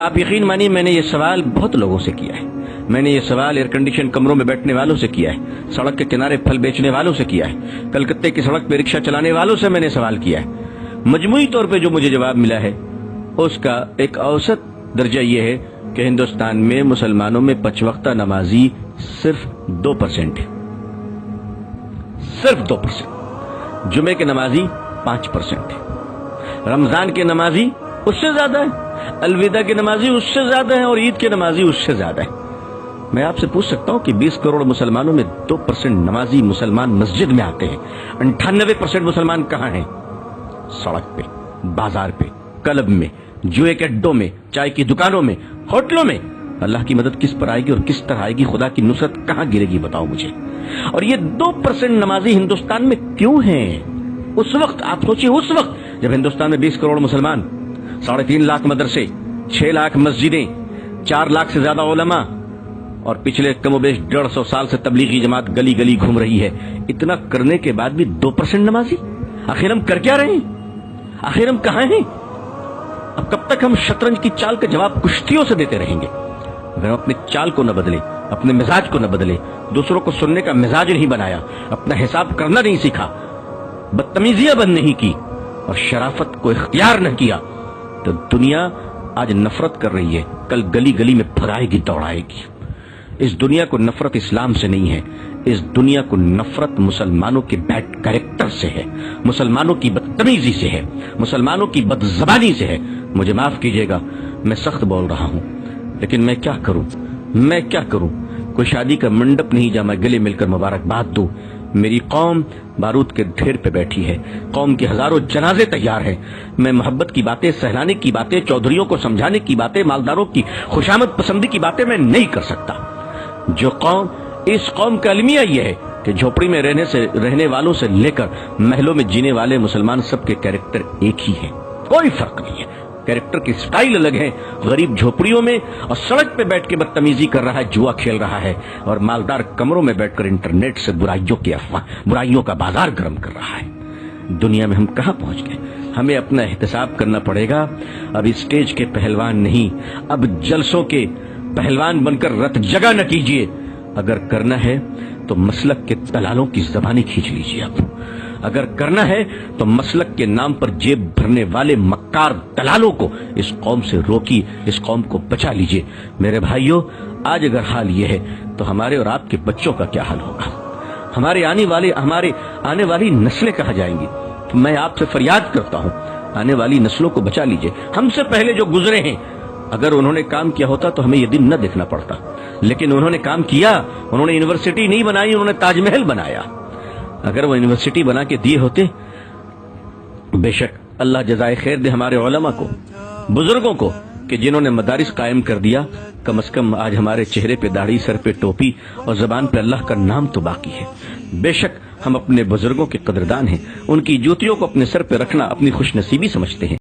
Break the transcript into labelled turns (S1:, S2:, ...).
S1: آپ یقین مانیے میں نے یہ سوال بہت لوگوں سے کیا ہے. میں نے یہ سوال ایئر کنڈیشن کمروں میں بیٹھنے والوں سے کیا ہے, سڑک کے کنارے پھل بیچنے والوں سے کیا ہے, کلکتے کی سڑک پہ رکشہ چلانے والوں سے میں نے سوال کیا ہے. مجموعی طور پہ جو مجھے جواب ملا ہے اس کا ایک اوسط درجہ یہ ہے کہ ہندوستان میں مسلمانوں میں 5 وقتہ نمازی صرف 2% ہے. صرف 2%. جمعے کے نمازی 5% ہے. رمضان کے نمازی اس سے زیادہ ہے, الوداع کے نمازی اس سے زیادہ ہیں, اور عید کے نمازی اس سے زیادہ ہیں. میں آپ سے پوچھ سکتا ہوں کہ 20 کروڑ مسلمانوں میں 2% نمازی مسلمان مسجد میں آتے ہیں. 98% مسلمان کہاں ہیں؟ سڑک پہ, بازار پہ, کلب میں, جوئے کے اڈوں میں, چائے کی دکانوں میں, ہوٹلوں میں. اللہ کی مدد کس پر آئے گی اور کس طرح آئے گی؟ خدا کی نصرت کہاں گرے گی بتاؤ مجھے. اور یہ 2% نمازی ہندوستان میں کیوں ہیں؟ اس وقت آپ سوچیے, اس وقت جب ہندوستان میں 20 کروڑ مسلمان, 3.5 لاکھ مدرسے, 6 لاکھ مسجدیں, 4 لاکھ سے زیادہ علماء, اور پچھلے کم و بیش 150 سال سے تبلیغی جماعت گلی گلی گھوم رہی ہے. اتنا کرنے کے بعد بھی 2% نمازی. آخر ہم کر کیا رہے ہیں؟ آخر ہم کہاں ہیں؟ اب کب تک ہم شطرنج کی چال کا جواب کشتیوں سے دیتے رہیں گے؟ اگر ہم اپنی چال کو نہ بدلے, اپنے مزاج کو نہ بدلے, دوسروں کو سننے کا مزاج نہیں بنایا, اپنا حساب کرنا نہیں سیکھا, بدتمیزیاں بند نہیں کی, اور شرافت کو اختیار نہ کیا, تو دنیا آج نفرت کر رہی ہے, کل گلی گلی میں پھرائے گی, دوڑائے گی. اس دنیا کو نفرت اسلام سے نہیں ہے, اس دنیا کو نفرت مسلمانوں کے بیڈ کریکٹر سے ہے, مسلمانوں کی بدتمیزی سے ہے, مسلمانوں کی بد زبانی سے ہے. مجھے معاف کیجیے گا, میں سخت بول رہا ہوں, لیکن میں کیا کروں, میں کیا کروں. کوئی شادی کا منڈپ نہیں جا میں گلے مل کر مبارکباد دوں. میری قوم بارود کے ڈھیر پہ بیٹھی ہے, قوم کے ہزاروں جنازے تیار ہیں. میں محبت کی باتیں, سہلانے کی باتیں, چودھریوں کو سمجھانے کی باتیں, مالداروں کی خوشامد پسندی کی باتیں میں نہیں کر سکتا. جو قوم, اس قوم کا المیہ یہ ہے کہ جھوپڑی میں رہنے والوں سے لے کر محلوں میں جینے والے مسلمان سب کے کیریکٹر ایک ہی ہیں, کوئی فرق نہیں ہے. کیریکٹر کی سٹائل الگ ہے. غریب جھوپڑیوں میں اور سڑک پہ بیٹھ کے بدتمیزی کر رہا ہے, جوا کھیل رہا ہے, اور مالدار کمروں میں بیٹھ کر انٹرنیٹ سے برائیوں کا بازار گرم کر رہا ہے. دنیا میں ہم کہاں پہنچ گئے؟ ہمیں اپنا احتساب کرنا پڑے گا. اب اسٹیج کے پہلوان نہیں, اب جلسوں کے پہلوان بن کر رت جگہ نہ کیجیے. اگر کرنا ہے تو مسلک کے دلالوں کی زبانیں کھینچ لیجیے. اب اگر کرنا ہے تو مسلک کے نام پر جیب بھرنے والے مکار دلالوں کو اس قوم سے روکی, اس قوم کو بچا لیجیے. میرے بھائیوں, آج اگر حال یہ ہے تو ہمارے اور آپ کے بچوں کا کیا حال ہوگا؟ ہمارے آنے والی نسلیں کہاں جائیں گی؟ تو میں آپ سے فریاد کرتا ہوں, آنے والی نسلوں کو بچا لیجیے. ہم سے پہلے جو گزرے ہیں, اگر انہوں نے کام کیا ہوتا تو ہمیں یہ دن نہ دیکھنا پڑتا, لیکن انہوں نے کام کیا. انہوں نے یونیورسٹی نہیں بنائی, انہوں نے تاج محل بنایا. اگر وہ یونیورسٹی بنا کے دیے ہوتے, بے شک اللہ جزائے خیر دے ہمارے علماء کو, بزرگوں کو, کہ جنہوں نے مدارس قائم کر دیا. کم از کم آج ہمارے چہرے پہ داڑھی, سر پہ ٹوپی, اور زبان پہ اللہ کا نام تو باقی ہے. بے شک ہم اپنے بزرگوں کے قدردان ہیں, ان کی جوتیوں کو اپنے سر پہ رکھنا اپنی خوش نصیبی سمجھتے ہیں.